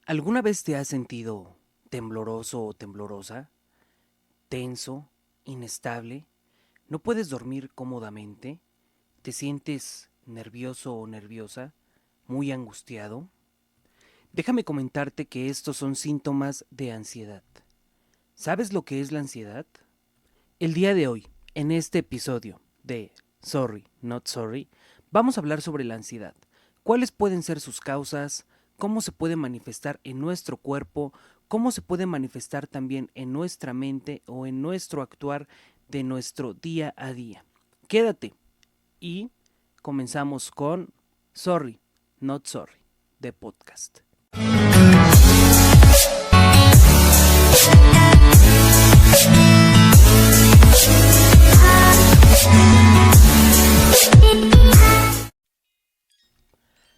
¿Alguna vez te has sentido tembloroso o temblorosa, tenso, inestable? ¿No puedes dormir cómodamente? ¿Te sientes nervioso o nerviosa? ¿Muy angustiado? Déjame comentarte que estos son síntomas de ansiedad. ¿Sabes lo que es la ansiedad? El día de hoy, en este episodio de Sorry, Not Sorry, vamos a hablar sobre la ansiedad. ¿Cuáles pueden ser sus causas? ¿Cómo se puede manifestar en nuestro cuerpo? ¿Cómo se puede manifestar también en nuestra mente o en nuestro actuar de nuestro día a día? Quédate y comenzamos con Sorry, Not Sorry, de podcast.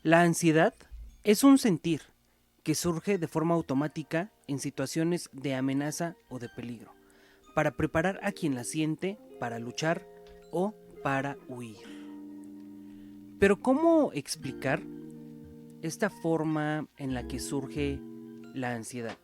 La ansiedad es un sentir que surge de forma automática en situaciones de amenaza o de peligro, para preparar a quien la siente para luchar o para huir. Pero ¿cómo explicar esta forma en la que surge la ansiedad?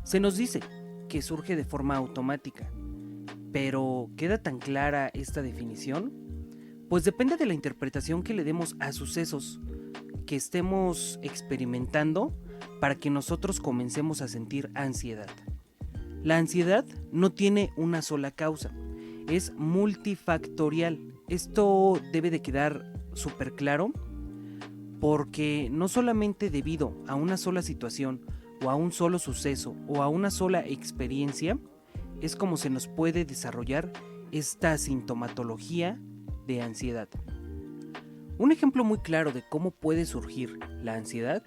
Se nos dice que surge de forma automática, pero ¿queda tan clara esta definición? Pues depende de la interpretación que le demos a sucesos que estemos experimentando para que nosotros comencemos a sentir ansiedad. La ansiedad no tiene una sola causa, es multifactorial. Esto debe de quedar súper claro porque no solamente debido a una sola situación o a un solo suceso o a una sola experiencia es como se nos puede desarrollar esta sintomatología de ansiedad. Un ejemplo muy claro de cómo puede surgir la ansiedad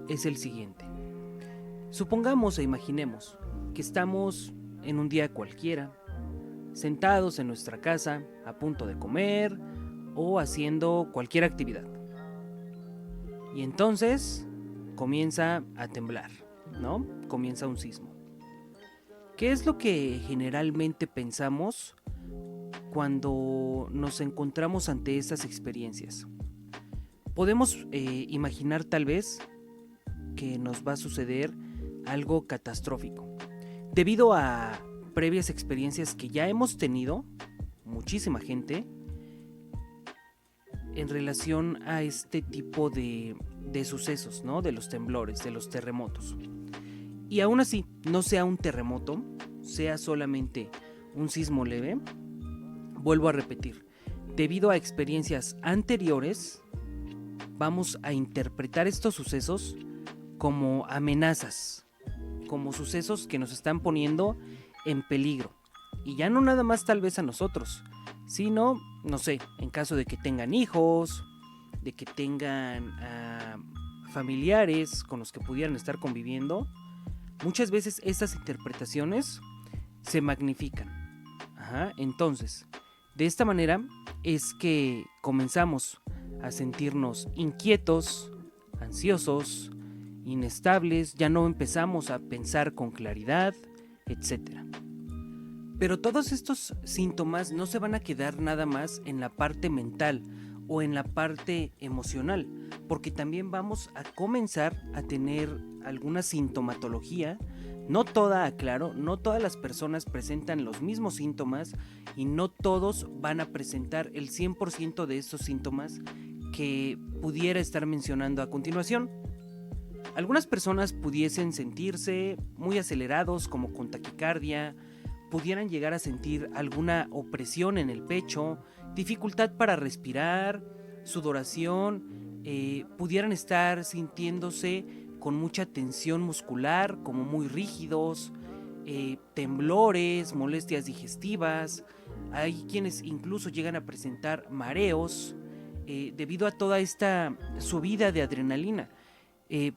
es el siguiente. Supongamos e imaginemos que estamos en un día cualquiera, sentados en nuestra casa, a punto de comer o haciendo cualquier actividad. Y entonces comienza a temblar, ¿no? Comienza un sismo. ¿Qué es lo que generalmente pensamos cuando nos encontramos ante estas experiencias? Podemos imaginar tal vez que nos va a suceder algo catastrófico. Debido a previas experiencias que ya hemos tenido, muchísima gente, en relación a este tipo de sucesos, ¿no? De los temblores, de los terremotos. Y aún así, no sea un terremoto, sea solamente un sismo leve, vuelvo a repetir, debido a experiencias anteriores, vamos a interpretar estos sucesos como amenazas, como sucesos que nos están poniendo en peligro. Y ya no nada más tal vez a nosotros, sino, no sé, en caso de que tengan hijos, de que tengan familiares con los que pudieran estar conviviendo, muchas veces estas interpretaciones se magnifican. Entonces, de esta manera es que comenzamos a sentirnos inquietos, ansiosos, inestables, ya no empezamos a pensar con claridad, etc. Pero todos estos síntomas no se van a quedar nada más en la parte mental o en la parte emocional, porque también vamos a comenzar a tener alguna sintomatología. No toda, aclaro, no todas las personas presentan los mismos síntomas y no todos van a presentar el 100% de estos síntomas que pudiera estar mencionando a continuación. Algunas personas pudiesen sentirse muy acelerados, como con taquicardia, pudieran llegar a sentir alguna opresión en el pecho, dificultad para respirar, sudoración, pudieran estar sintiéndose con mucha tensión muscular, como muy rígidos, temblores, molestias digestivas. Hay quienes incluso llegan a presentar mareos debido a toda esta subida de adrenalina.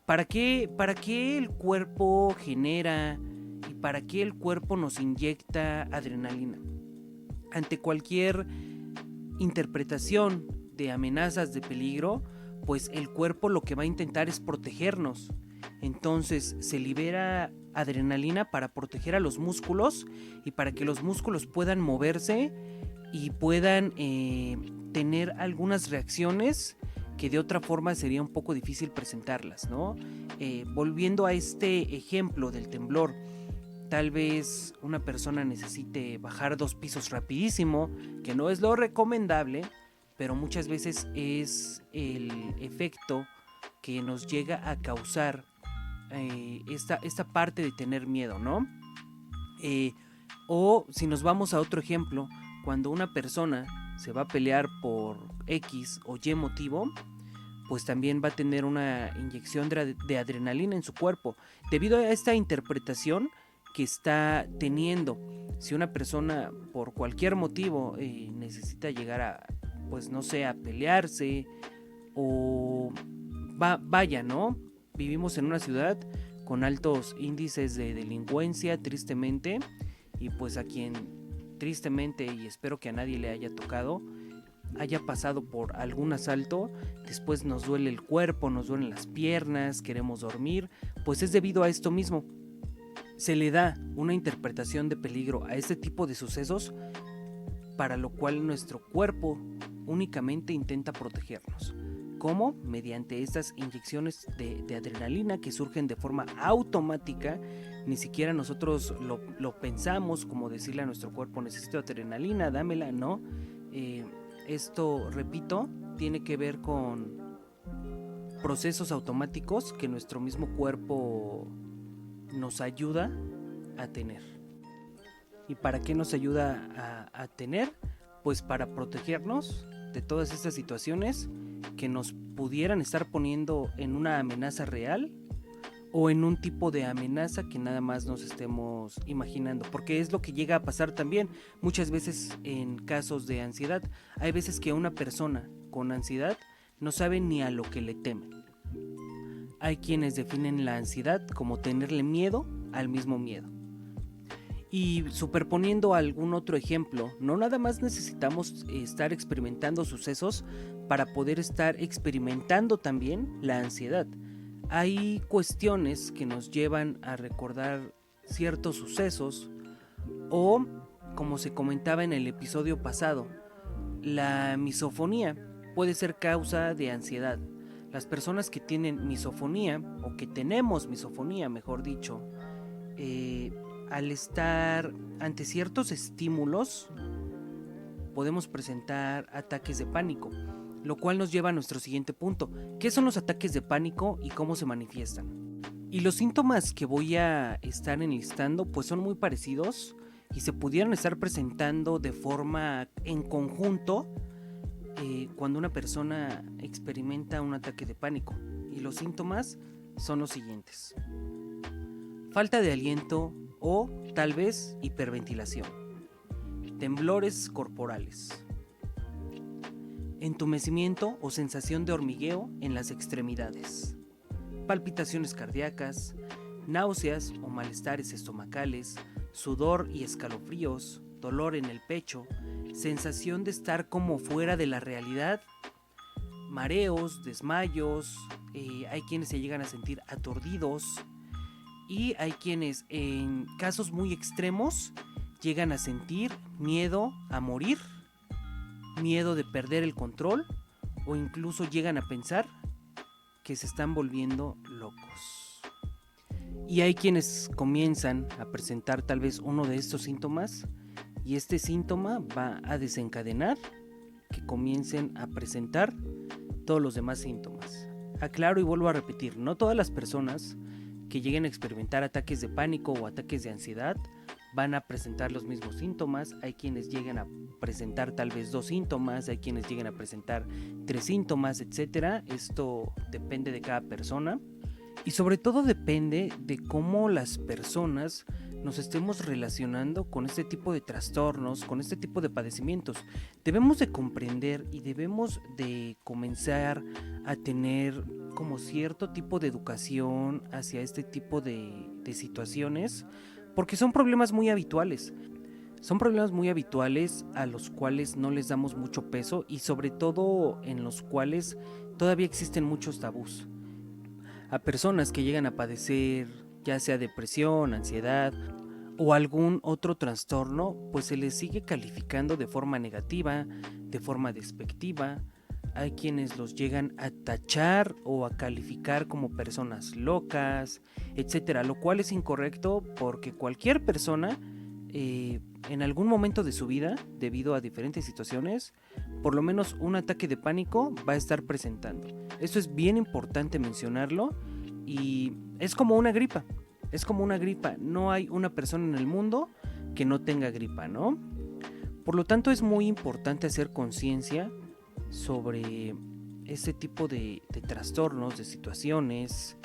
¿Para qué el cuerpo genera y para qué el cuerpo nos inyecta adrenalina? Ante cualquier interpretación de amenazas de peligro, pues el cuerpo lo que va a intentar es protegernos. Entonces se libera adrenalina para proteger a los músculos y para que los músculos puedan moverse y puedan tener algunas reacciones que de otra forma sería un poco difícil presentarlas, ¿no? Volviendo a este ejemplo del temblor, tal vez una persona necesite bajar 2 pisos rapidísimo, que no es lo recomendable, pero muchas veces es el efecto que nos llega a causar esta parte de tener miedo, ¿no? O si nos vamos a otro ejemplo, cuando una persona se va a pelear por X o Y motivo, pues también va a tener una inyección de adrenalina en su cuerpo. Debido a esta interpretación que está teniendo, si una persona por cualquier motivo necesita llegar a, pues no sé, a pelearse o vaya, ¿no? Vivimos en una ciudad con altos índices de delincuencia, tristemente, y pues a quien tristemente, y espero que a nadie le haya tocado, haya pasado por algún asalto, después nos duele el cuerpo, nos duelen las piernas, queremos dormir, pues es debido a esto mismo. Se le da una interpretación de peligro a este tipo de sucesos, para lo cual nuestro cuerpo únicamente intenta protegernos. ¿Cómo? Mediante estas inyecciones de adrenalina que surgen de forma automática. Ni siquiera nosotros lo pensamos, como decirle a nuestro cuerpo, necesito adrenalina, dámela, ¿no? Esto, repito, tiene que ver con procesos automáticos que nuestro mismo cuerpo nos ayuda a tener. ¿Y para qué nos ayuda a tener? Pues para protegernos de todas estas situaciones que nos pudieran estar poniendo en una amenaza real o en un tipo de amenaza que nada más nos estemos imaginando, porque es lo que llega a pasar también muchas veces en casos de ansiedad. Hay veces que una persona con ansiedad no sabe ni a lo que le teme. Hay quienes definen la ansiedad como tenerle miedo al mismo miedo. Y superponiendo algún otro ejemplo, no nada más necesitamos estar experimentando sucesos para poder estar experimentando también la ansiedad. Hay cuestiones que nos llevan a recordar ciertos sucesos o, como se comentaba en el episodio pasado, la misofonía puede ser causa de ansiedad. Las personas que tienen misofonía, o que tenemos misofonía, mejor dicho, al estar ante ciertos estímulos, podemos presentar ataques de pánico, lo cual nos lleva a nuestro siguiente punto. ¿Qué son los ataques de pánico y cómo se manifiestan? Y los síntomas que voy a estar enlistando pues son muy parecidos y se pudieran estar presentando de forma en conjunto cuando una persona experimenta un ataque de pánico. Y los síntomas son los siguientes: falta de aliento o tal vez hiperventilación, temblores corporales, entumecimiento o sensación de hormigueo en las extremidades, palpitaciones cardíacas, náuseas o malestares estomacales, sudor y escalofríos, dolor en el pecho, sensación de estar como fuera de la realidad, mareos, desmayos, hay quienes se llegan a sentir aturdidos y hay quienes en casos muy extremos llegan a sentir miedo a morir, miedo de perder el control o incluso llegan a pensar que se están volviendo locos. Y hay quienes comienzan a presentar tal vez uno de estos síntomas y este síntoma va a desencadenar que comiencen a presentar todos los demás síntomas. Aclaro y vuelvo a repetir, no todas las personas que lleguen a experimentar ataques de pánico o ataques de ansiedad van a presentar los mismos síntomas. Hay quienes llegan a presentar tal vez 2 síntomas, hay quienes llegan a presentar 3 síntomas, etc. Esto depende de cada persona y sobre todo depende de cómo las personas nos estemos relacionando con este tipo de trastornos, con este tipo de padecimientos. Debemos de comprender y debemos de comenzar a tener como cierto tipo de educación hacia este tipo de situaciones, porque son problemas muy habituales. Son problemas muy habituales a los cuales no les damos mucho peso y sobre todo en los cuales todavía existen muchos tabús. A personas que llegan a padecer ya sea depresión, ansiedad o algún otro trastorno, pues se les sigue calificando de forma negativa, de forma despectiva, hay quienes los llegan a tachar o a calificar como personas locas, etcétera, lo cual es incorrecto porque cualquier persona en algún momento de su vida, debido a diferentes situaciones, por lo menos un ataque de pánico va a estar presentando. Esto es bien importante mencionarlo y es como una gripa. Es como una gripa. No hay una persona en el mundo que no tenga gripa, ¿no? Por lo tanto, es muy importante hacer conciencia sobre este tipo de trastornos, de situaciones,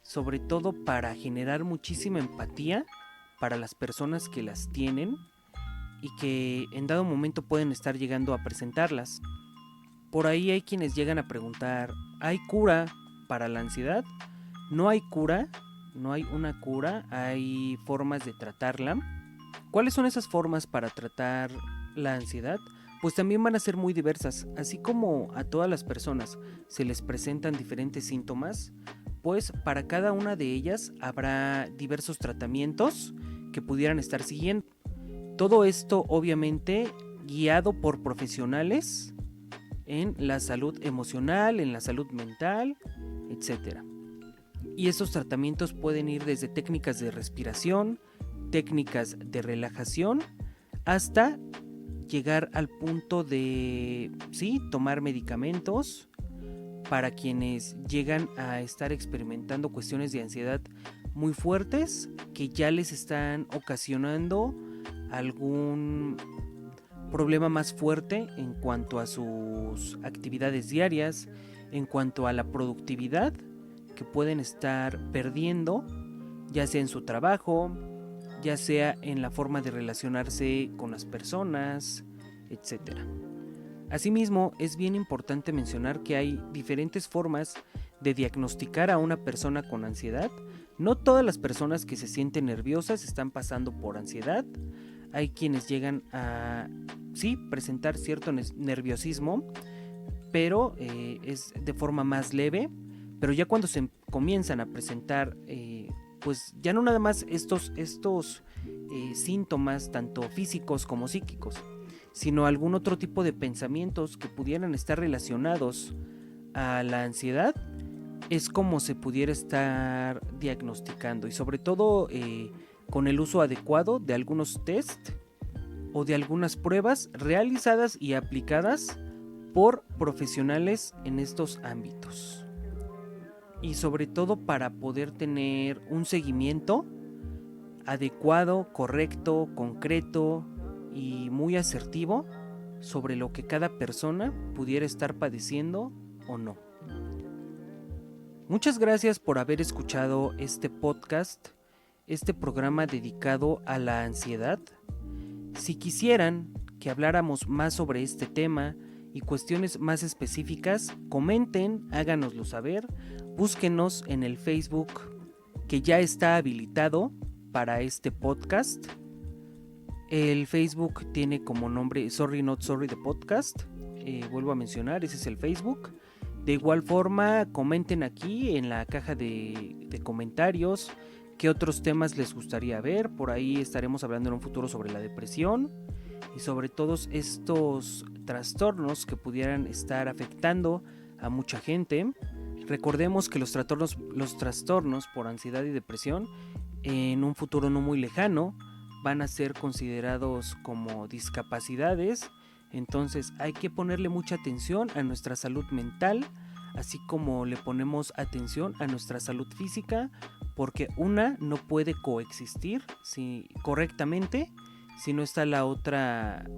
sobre todo para generar muchísima empatía para las personas que las tienen y que en dado momento pueden estar llegando a presentarlas. Por ahí hay quienes llegan a preguntar, ¿hay cura para la ansiedad? No hay cura, no hay una cura, hay formas de tratarla. ¿Cuáles son esas formas para tratar la ansiedad? Pues también van a ser muy diversas, así como a todas las personas se les presentan diferentes síntomas, pues para cada una de ellas habrá diversos tratamientos que pudieran estar siguiendo. Todo esto obviamente guiado por profesionales en la salud emocional, en la salud mental, etc. Y estos tratamientos pueden ir desde técnicas de respiración, técnicas de relajación, hasta llegar al punto de, sí, tomar medicamentos para quienes llegan a estar experimentando cuestiones de ansiedad muy fuertes que ya les están ocasionando algún problema más fuerte en cuanto a sus actividades diarias, en cuanto a la productividad que pueden estar perdiendo, ya sea en su trabajo, ya sea en la forma de relacionarse con las personas, etc. Asimismo, es bien importante mencionar que hay diferentes formas de diagnosticar a una persona con ansiedad. No todas las personas que se sienten nerviosas están pasando por ansiedad. Hay quienes llegan a, sí, presentar cierto nerviosismo, pero es de forma más leve. Pero ya cuando se comienzan a presentar, pues ya no nada más estos síntomas, tanto físicos como psíquicos, sino algún otro tipo de pensamientos que pudieran estar relacionados a la ansiedad, es como se pudiera estar diagnosticando, y sobre todo con el uso adecuado de algunos test o de algunas pruebas realizadas y aplicadas por profesionales en estos ámbitos. Y sobre todo para poder tener un seguimiento adecuado, correcto, concreto y muy asertivo sobre lo que cada persona pudiera estar padeciendo o no. Muchas gracias por haber escuchado este podcast, este programa dedicado a la ansiedad. Si quisieran que habláramos más sobre este tema y cuestiones más específicas, comenten, háganoslo saber, búsquenos en el Facebook que ya está habilitado para este podcast. El Facebook tiene como nombre Sorry Not Sorry The Podcast. Vuelvo a mencionar, ese es el Facebook. De igual forma, comenten aquí en la caja de comentarios qué otros temas les gustaría ver. Por ahí estaremos hablando en un futuro sobre la depresión y sobre todos estos trastornos que pudieran estar afectando a mucha gente. Recordemos que los trastornos por ansiedad y depresión en un futuro no muy lejano van a ser considerados como discapacidades. Entonces hay que ponerle mucha atención a nuestra salud mental, así como le ponemos atención a nuestra salud física, porque una no puede coexistir correctamente si no está la otra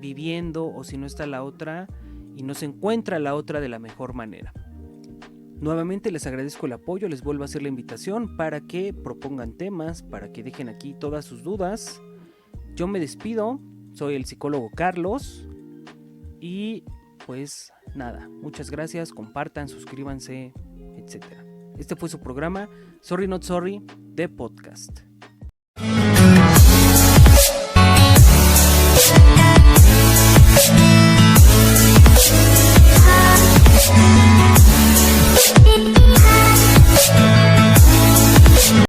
viviendo, o si no está la otra y no se encuentra la otra de la mejor manera. Nuevamente les agradezco el apoyo, les vuelvo a hacer la invitación para que propongan temas, para que dejen aquí todas sus dudas. Yo me despido, soy el psicólogo Carlos y pues nada, muchas gracias, compartan, suscríbanse, etc. Este fue su programa Sorry Not Sorry The Podcast.